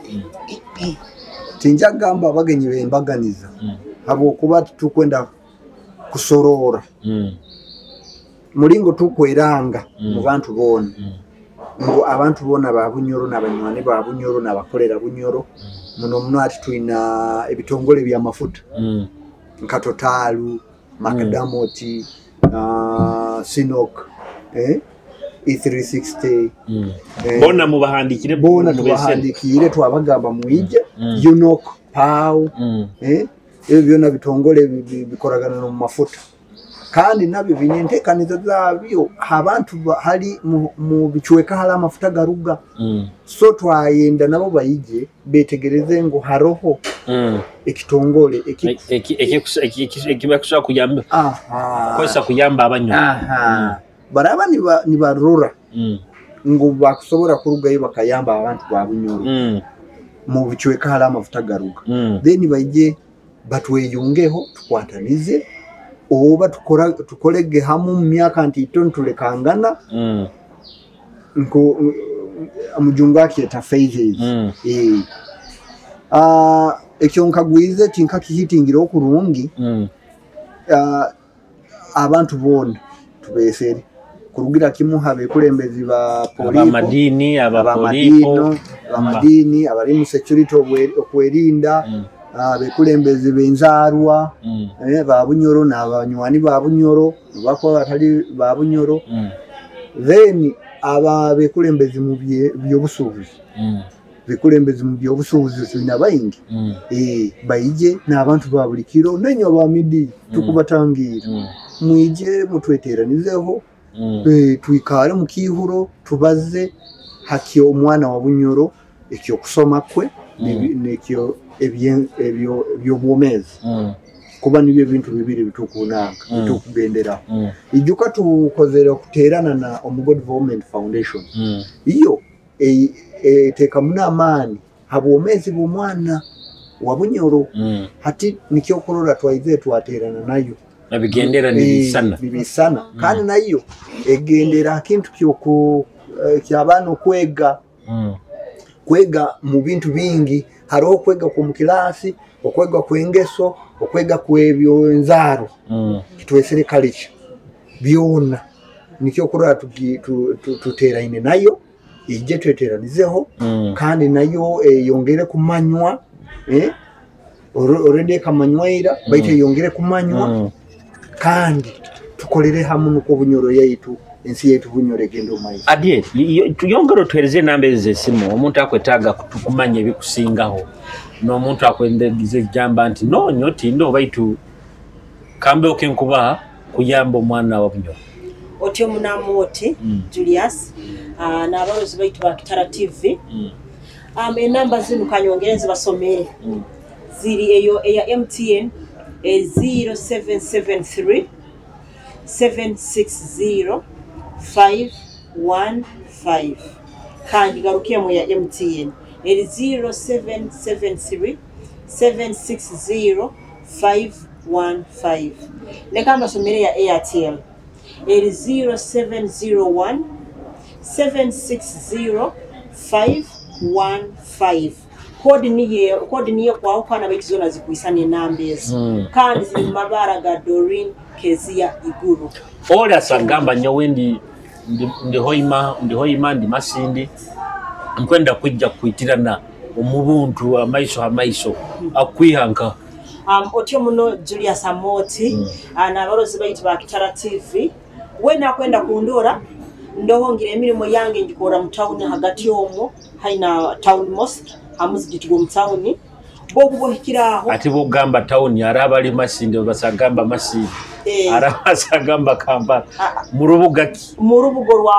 tinjagamba bagenyi bembaganiza abo kuba tukwenda kusorora mulingo tukweranga mu bantu bona ngo abantu bona ba Bunyoro n'abanywane ba Bunyoro n'abakolera Bunyoro muno ati twina ebitongole bya mafuta nka Totalu Makadamoti Sinok E360 bona mubahandikire bona tubahandikire twabagamba muije Unok Pau ebyo byona bitongole bikoragana no mafuta kandi nabyo binyentekaniza zabyo abantu hali mu bichweka hala mafuta garuga so twayenda nabo bayije betegereze ngo haroho ekitongole ekibakusha kuyamba kosa kuyamba abanyo baraba ni barura ngo bakusobora kurugayo bakayamba abantu ba Bunyoro mu bichweka hala mafuta garuga then bayije batweyungeho tukwatanize oba tukolege hamu myaka ntito tulekangana nko amujunga kieta phases ekyo nkagwize tinka kihitingiro kurungi abantu bona tubeseri kurugira kimu habe kulembezi ba polipo abamadini abapolipo abamadini abali mu security okwerinda bekulembeze benzarwa ba Bunyoro n'abanywani ba Bunyoro bako batali ba Bunyoro then aba bekulembeze mu byobusubuzi bekulembeze mu byobusubuzi sina bayingi bayije n'abantu ba bulikiro nenyo ba midi tukubatangira mwije mutweteranizeho twikare mu kihuro tubaze hakyo omwana wa Bunyoro ekyo kusoma kwe nekyo ebyo bwomezi kuba nibyo bintu bibiri bitukunanga bitukugendera ijuka tukozere okuterana na Omugod Women Foundation iyo teka muna amani habwomezi bw'omwana wa Bunyoro hati nikyo korora twaize twaterana nayo nabigendera nibisana kandi nayo egendera kintu kyoko kyabano kwega mu bintu bingi haro kwega ku mukilasi okwega kwengeso okwega kwebyo nzaro kitwesere kalicha byona nikyo kurora tutera ine nayo ije tweteranizeho kandi nayo yongere kumanywa already kamanywaira baite yongere kumanywa kandi tukolere hamwe nuko Bunyoro yaitu ensi yetu Bunyoro gendo mai adie tuyongero twereze nambe zesimu omuntu akwetaga kutukumanya bikusingaho no muntu akwendegize jamba anti no nyoti ndo baitu kambe okenkuba kuyamba omwana wa Bunyoro otyo munamoti Julius n'abalozi baitu ba Kitara TV enamba zino kanyongereze basomere ziri eyo eya MTN 0773 760 515 kandi garukiye mu ya MTN 0773 760 515 nekamba somere ya Airtel 0701 760 515 kodi niye kwa kana bekizona zikuisana nambezi kandi ziri mabara ga Doreen Kezia iguru ola sangamba nyawendi ndi hoima ndi masindi nkwenda kujja kuitirana omubuntu amaiso akwihanka otyo muno Julius Amoti n'abalozi baitu ba Kitara TV wena kwenda kundora ndohongira emirimo yange njikora mu town hagati omwo haina town mosque amuzigitwa mu town bokubohikiraho ati bogamba town arabali masinde basagamba masinde arabasagamba kamba murubugo rwa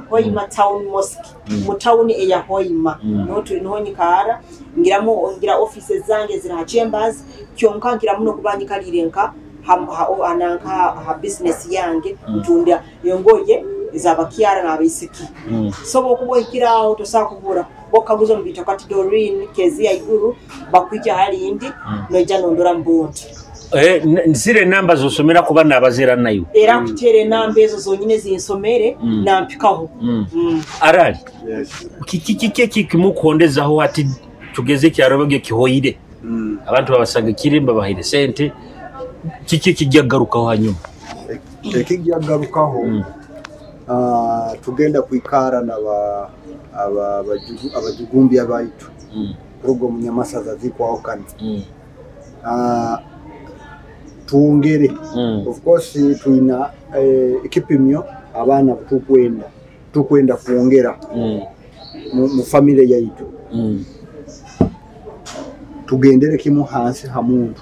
Hoima town mosque mu town eya Hoima notu inhonyikara ngira offices zange zira chambers kyonka ngira muno kubanyikalirenka ha business yange tunda yongoye izabakiara n'abaisiki so bokubohikiraho tosakubura bokaguzo mbito kati Doreen Kezia iguru bakwija hali indi noja nondora mbonto nsire namba zosomera kuba nabazera nayo era kutere namba ezo zonyine zinsomere nampikaho arali kiki kimukondeza ati tugeze kyaroboge kihoyire abantu babasanga kirimba bahire sente kiki kijagarukaho hanyuma kijagarukaho tugenda kwikara na abajugumbi abaitu rugo munyamasaza zikwaho kane tuongere of course tuina ekipimyo abana tukwenda kuongera mu family yaitu tugendere kimu hansi hamuntu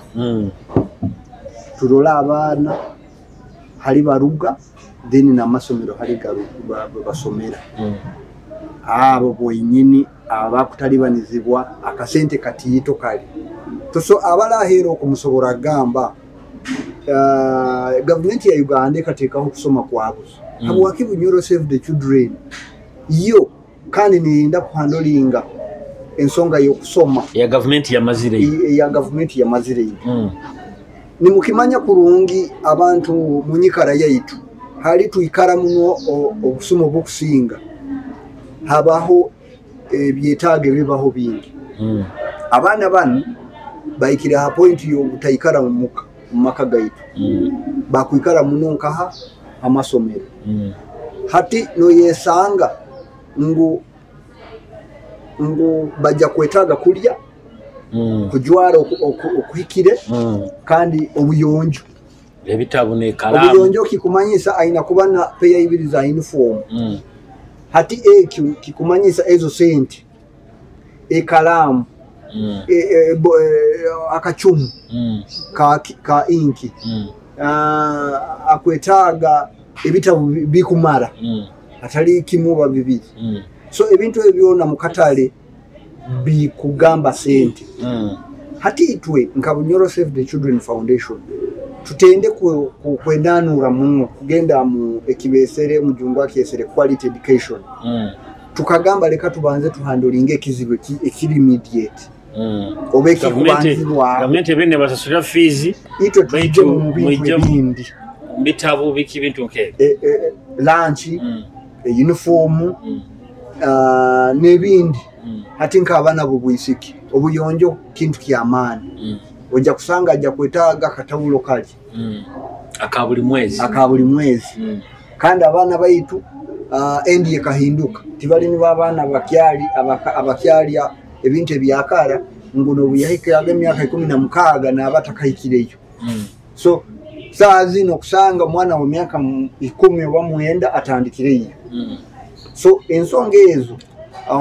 turola abana hali baruga deni na masomero hali basomera abo boyinyini abakutalibanizibwa akasente katiyito kali toso abalahero okumusobora gamba government ya Uganda kateekaho kusoma kwabo abo wakibunyoro save the children yo kandi nirinda kuhandolinga ensonga yokusoma ya government ya mazire ni mukimanya kurungi abantu munyikara yaitu hali tuikara muno obusumo bokusinga habaho byetage bibaho bingi abana banu baikira ha point yo butaikara mu maka gaitu bakwikara muno nkaha amasomero hati no yesanga ngo bajja kwetaga kulya kujwara okuhikire kandi obuyonjo ebitabune kalamu obuyonjo kikumanyisa aina kubana peya ibiri za uniform hati kikumanyisa ezo senti ekalamu akachumu ka inki akwetaga ebitabu bikumara atali kimuba bibiri so ebintu ebyona mukatale bikugamba sente hati itwe nka Bunyoro Save the Children Foundation tutende kwendanura muno kugenda mu ekibesere mujungwa kiesere quality education tukagamba leka tubanze tuhandolinge kizibu ekiri immediate obeki kubanzirwa government bene basasura fees ito tuje mu bindi bitabu biki bintu nke lunch uniform nebindi hati nka abana bubwisiki obuyonjo kintu kyamani ojja kusanga ajja kwetaga katawulo kali akabuli mwezi kandi abana baitu endi ekahinduka tibali ni babana abakyali ebintu ebyakala nguno buyahike yage myaka 16 na abatakayikireyo so saa zino kusanga mwana wa myaka 10 bamwenda atandikireyo so ensonga ezo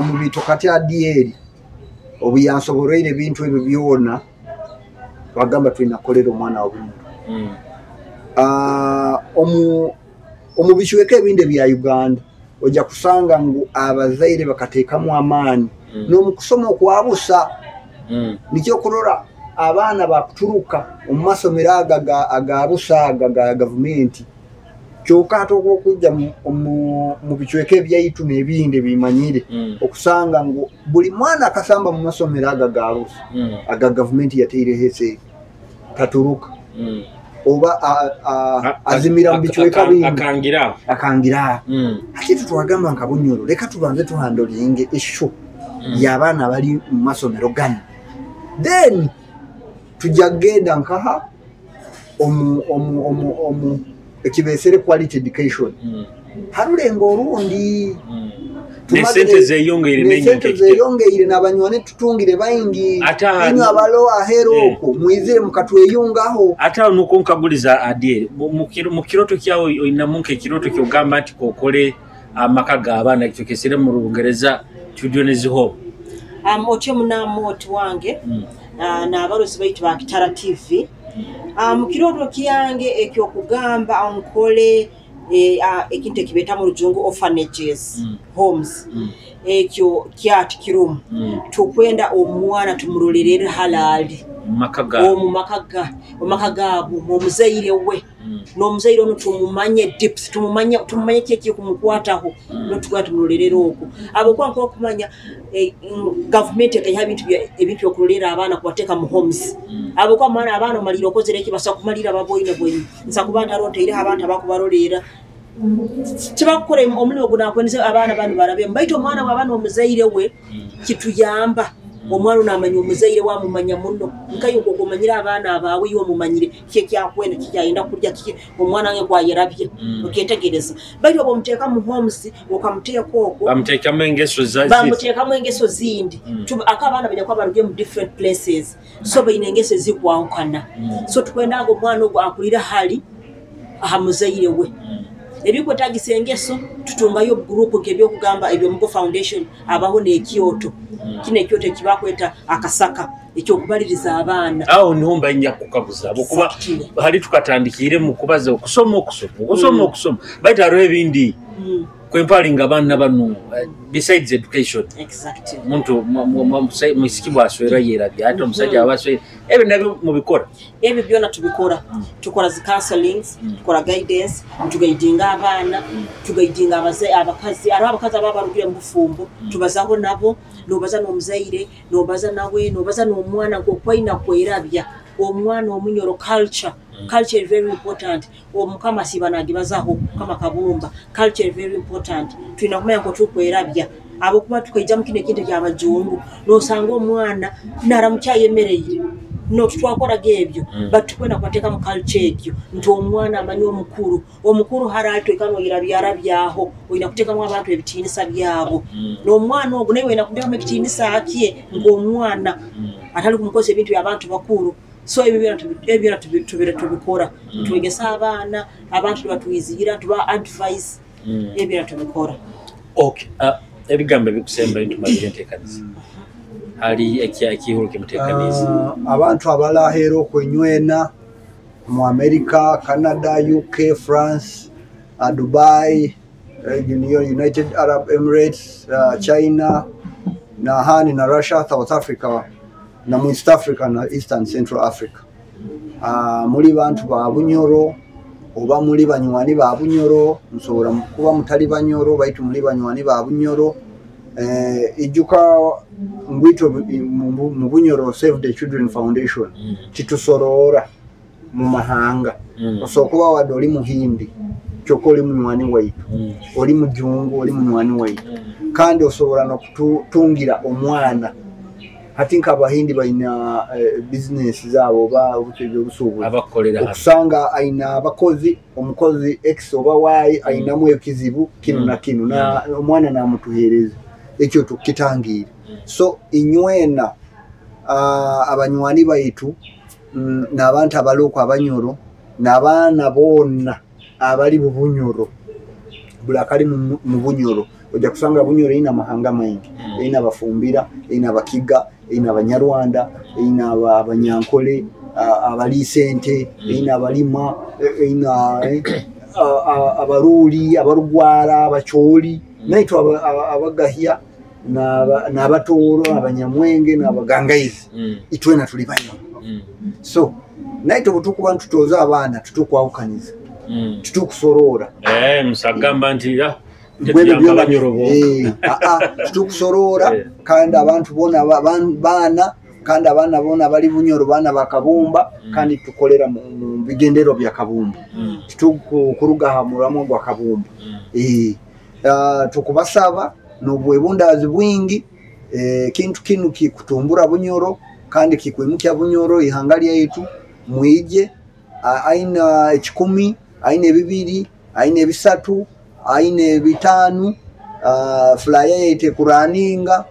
mu bito kati adieri obuyansoborere bintu ebyo byona bagamba tuina kolero mwana wa Bunyoro omubikiweko ebindi bya Uganda ojja kusanga ngu abazaire bakateekamu amaani n'omukusoma okwabusa nikyo kulora abaana bakutuluka omu masomero agabusa aga gavumenti kyokka ate okujja mu bikiweko ebyaitu n'ebindi bimanyire okusanga ngu buli mwana akasamba mu masomero agabusa aga gavumenti yateireho eseeri tatuluka oba azimira mu bikiweka bingi akangira ate tutwagamba nka Bunyoro leka tubanze tuhandolinge issue y'abaana bali mu masomero gano then tujja kugenda nkaha ekibesere quality education halulenga olundi nesente zeyongeire n'abanywane tutungire baingi inyo abalo ahero oko mwizire mukatweyungaho ate nuko nkaguliza adie mu kiroto kyawo oyinamunka ekiroto kyogamba nti kokole amaka g'abaana ekyo kesere mu Lungereza children's home otyo munamoti wange n'abalozi baitu ba Kitara TV mu kiroto kyange ekyokugamba onkole ekintu ekibeta mu Lujungu orphanages homes ekyo kyati kirumu tukwenda omwana tumulolere halali omumaka gaabo omuzaire we n'omuzaire ono tumumanye dips tumumanye kyeki kumukwataho n'otugwa tumulolere okwo abo kwanko okumanya government ekaya ebintu okulolera abaana kubateeka mu homes abo kwa maana abaana omalira okozera ekibasa kumalira baboine bwenyi nsa kubanda ronteire abantu abakubalolera tibakore omulimo gunakweniza abaana bano barabe mbaito omwana w'abaana omuzaire we kituyamba omwana n'amanya omuzaire wa mumanya munno nkayo kumanyira abaana abaawe yo mumanyire kye kyakwenda kiyayenda kulya kye omwana nge kwayerabye okyetegereza baito bomuteeka mu homes okamuteeka okwo bamuteekamu engeso zindi akabaana bajja kwa baruge mu different places so bayina engeso zikwankana so tukwenda ago omwana ogwo akulira hali ahamuzaire we ebikwetagisa engeso tutungayo group nk'ebyokugamba ebyo mugo foundation abaho n'ekyoto kino ekyoto ekibakweta akasaka ekyokubaliriza abaana awo niho mbanja kukabuza kuba hali tukatandikire mu kubaza okusoma baita ro ebindi kwempalinga abaana bano besides education exactly muntu musikibwa aswera yerabya ate omusajja abaswera ebe nabyo mubikora ebyo byona tubikora tukora zi counselings tukora guidance tugaidinga abaana tugaidinga abakazi abakazi ababarugire mu bufumbo tubazaho nabo nobaza n'omuzaire nobaza nawe nobaza n'omwana gwokwina kwerabya omwana omunyoro culture is very important omukama sibanagibazaho kama kabumba culture is very important twina kumanya ko tukwerabya abo kuba tukajja mu kine kintu ky'abajungu nosanga omwana naramukyayemereye no twakora gebyo but kwenda kwateka mu culture ekyo nto omwana amanyi omukuru haralto ikano irabyaho oyina kuteka mu abantu ebitinisa byabo no omwana ogwo nawe oyina kudeka mu bitinisa akye ngo omwana atali kumukoze ebintu by'abantu bakuru so ebyo tubikora twegesa abaana abantu batuyizira tuba advice ebyo tubikora okay ebigambo bikusemba into magentekaniza hali ekihuru kimutekaniza abantu abalahero kwenywena mu America, Canada, UK, France, Dubai, United Arab Emirates, China, na hani na Russia, South Africa na East Africa na Eastern Central Africa. Muli bantu ba Bunyoro oba muli banywani ba Bunyoro musobora kuba mutali Banyoro baitu muli banywani ba Bunyoro ijuka ngwito mu Bunyoro Save the Children Foundation kitusorora mu mahanga osokuba wadoli muhindi chokoli munywani waitu oli mujungu oli munywani waitu kandi osobora no kutungira omwana hatinka abahindi baina business zabo ba ubutebyo busubu abakolera okusanga aina abakozi omukozi X oba Y aina mu ekizibu kino na kino na omwana na mutuhereza ekyo tukitangire so inywena abanywani baitu n'abantu abaloko abanyoro n'abaana bonna abali mu Bunyoro bulakali mu Bunyoro ojja kusanga Bunyoro ina mahanga maingi ina abafumbira ina abakiga ina abanyarwanda ina abanyankole abali sente ina abalima ina abaruli abarugwara abacholi naito abagahia n'abatoro abanyamwenge n'abagangaizi itwena tuli bayo so naito butuku bantu tutoza abana tutukwawukaniza tutukusorora musagamba nti ya tutukusorora kandi abantu bona bana kandi abana bona bali Bunyoro bana bakabumba kandi tukolera mu bigendero bya kabumba tukuruga hamuramo gwa kabumba tukubasaba n'obwebundazi bwingi kintu kinu kikutumbura Bunyoro kandi kikwimukya Bunyoro ihanga lyaitu mwije aina 10 aina 2 aina 3 aina 5 flyer yete kuraninga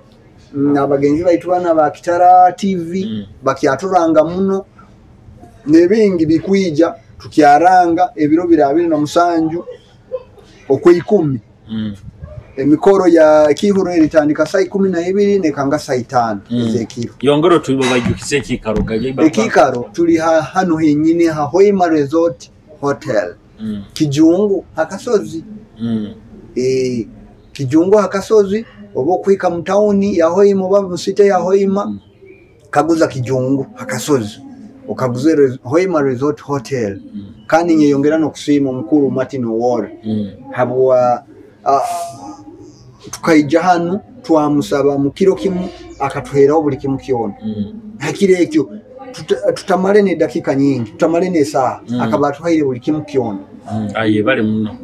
abagenzi baitu bana ba Kitara TV bakyaturanga muno nebingi bikwija tukyaranga ebiro birabiri na musanju okwe 10 emikoro ya kihuro eritandika saa 12 nekanga saa 5 ezekiro yongero tubo bajukise kikaro gaje ekikaro tuli hano henyine ha Hoima Resort Hotel Kijungu hakasozi Kijungu hakasozi obo kwika mtauni ya Hoima oba musite ya Hoima kaguza Kijungu hakasozi okaguze Hoima Resort Hotel kandi nyeyongera no kusima mukuru Martin War habwa tukaija hano twamusaba mukiro kimu akatuheraho buli kimu kiona hakire ekyo tutamale ne dakika nyingi tutamale ne saa akabatu haire buli kimu kiona aye bale muno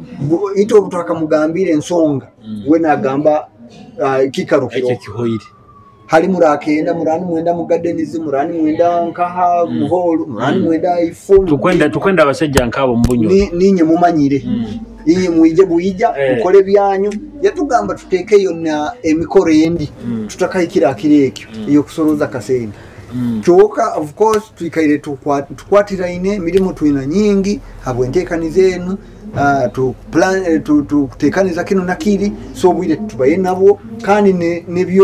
ito tukamugambira ensonga we nagamba kikarukiro kihoire hali murakenda murani mwenda mugadenizi murani mwenda nkaha muholu murani mwenda ifumu tukwenda abasajja nkabo mbunyo ninye mumanyire iyi mwije buija ukole byanyu yatugamba tuteke yonna emikoro yendi tutakayikira akireke iyo kusoroza kasende choka of course tuikaire tukwatira ine milimo tuina nyingi habwenteka zenu tu plan tu kutekaniza kino nakiri so bwire tubaye nabo kandi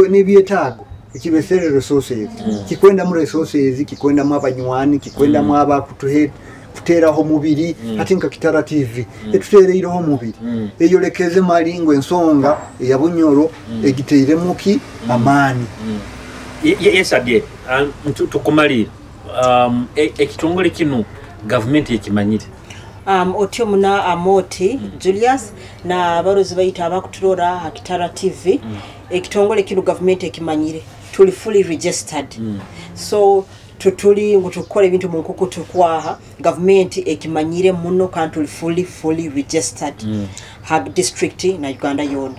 nebyetago ikibesere resources kikwenda mu resources kikwenda mu abanywani kikwenda mu abakutuhe kuteraho mubiri hatinka Kitara TV etutereiraho mubiri eyo lekeze malingo ensonga ya Bunyoro egiteire muki amani yes adie tukumalira ekitongole kinu government yekimanyire otyo muna amoti Julius na abarozi bayita abakuturora Kitara TV ekitongole kinu government yekimanyire tuli fully registered so tutuli ngutukole bintu mu nkuku tukwaha government ekimanyire muno kandi fully registered hag district na Uganda yona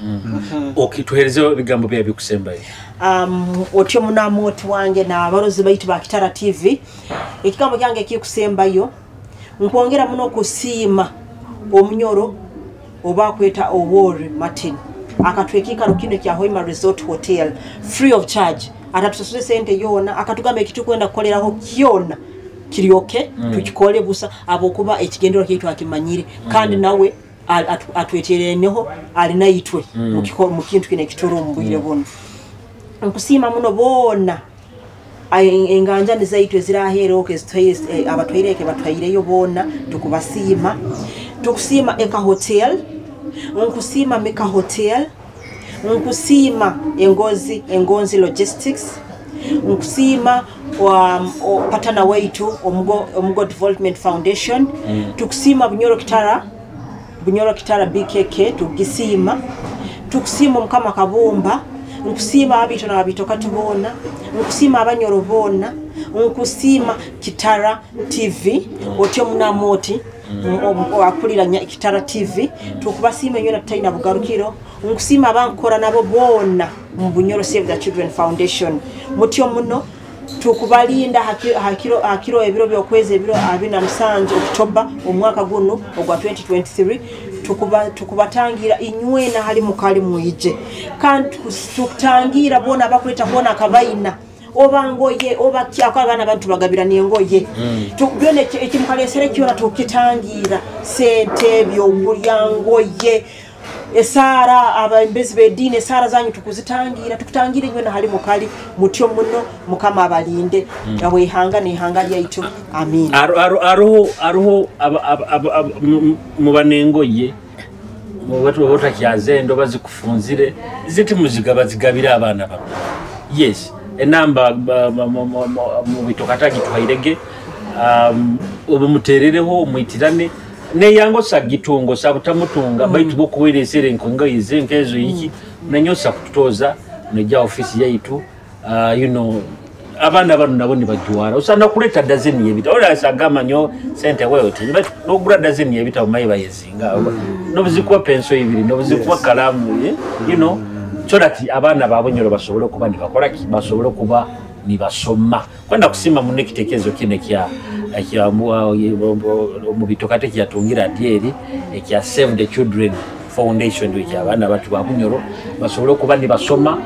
okituherezo bigambo bya bikusemba otyo muna moti wange na abarozi bayitu ba Kitara TV ekigambo kyange kikusemba yo nkwongera muno kusima Omunyoro oba kweta Owori Martin akatwekika rukino kya Hoima Resort Hotel free of charge atatusasule sente yona akatugamba ekitu kwenda kukoleraho kyona kiryoke tukikole busa abokuba ekigendero kitu akimanyire kandi nawe atwetereneho alina yitwe mu kintu kine kitoro mbuyire bono nkusima muno bona enganja nizaitwe zirahero okestayise abatwireke batwayireyo bona tukubasima tukusima Eka Hotel nkusima Meka Hotel nkusima engonzi logistics nkusima patana waitu Omugo Development Foundation tukusima Bunyoro Kitara BKK tugisima tukusima Mukama Kabumba nkusima abito na abito katubona nkusima abanyoro bona nkusima Kitara TV otyo munamoti akulira Kitara TV tukubasima nyona taina bugarukiro nkusima abankora nabo bona mu Bunyoro Save the Children Foundation mutyo muno tukubalinda hakiro ebiro byokweze ebiro 27 October omwaka guno ogwa 2023 tukubatangira inywena hali mukali muije kandi tukutangira bona bakuleta bona akabaina obangoye obakyako abana bantu bagabiraniye ngoye tubyone ekimukalesere kyona tukitangira sente byo mulyangoye esara abembezi bedine esara zanyu tukuzitangira nyo na hali mukali mutyo muno mukama abalinde yawe ihanga ni ihanga lyaitu amin aruho mubanengoye mu watu bota kyazendo bazikufunzire ziti muziga bazigabira abana babo yes enamba mu bitokatagi twahirege obumuterereho muitirane ne yango sagitungo sabutamutunga baitu bokuweresere nkonga ize nkezo iki nanyosa kutoza neja ofisi yaitu you know abana bano nabo ni bajuwara usana kuleta dazeni yebita ola sagama nyo sente wewe but no gura dazeni yebita umayi bayezinga no bizikuwa penso ibiri no bizikuwa kalamu you know so that abana ba Bunyoro basobole kuba ni bakola ki basobole kuba ni basoma kwenda kusima munekitekezo kine kya mu bitokate kyatungira dieri kya Save the Children Foundation wiki abana batu ba Bunyoro basobole kuba ni basoma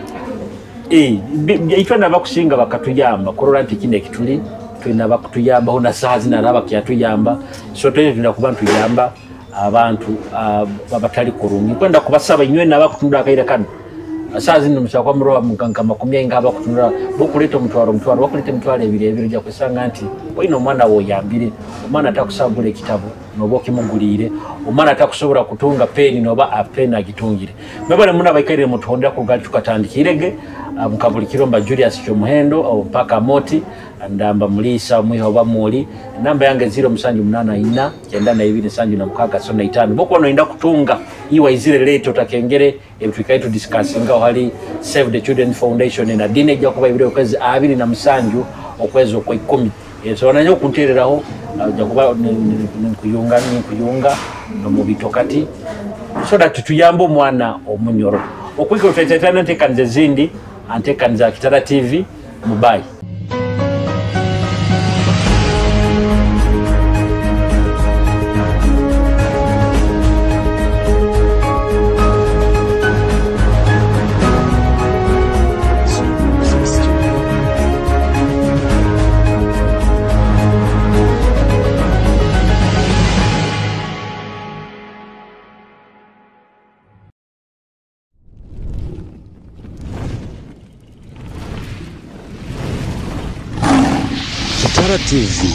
itwana bakusinga bakatuyamba korora nti kine kituli twina bakutuyamba hona sahazi na raba kyatuyamba so twina kuba ntuyamba abantu babatali kurungi kwenda kubasaba inywe nabakutunda akaira kano asazi numusa kwa mroa muganga makumya ingaba kutunura bokuleta mutwaro bakuleta mutwaro ebire ja kusanga nti boino mwana wo yambire omwana atakusabule kitabo noboki mugulire omwana atakusobora kutunga peni noba apena gitungire mebale muna baikaire mutonda ku gali tukatandikirege mukabulikiro mba Julius Chomuhendo au paka moti ndamba mulisa mwiho bamuli namba yange 078 922 sona itano boko no inda kutunga iwa izire leto takengere ebitukaito discussing ngo hali Save the Children Foundation na dine ja kuba ibire kwezi 27 okwezo kwa 10 so nanyo kuntereraho ja kuba kuyunga no mubitokati so that tuyambo mwana Omunyoro okwiko tetetana tekanze zindi antekanza Kitara TV mubai Kitara TV,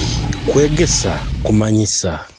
Kwegesa, Kumanyisa.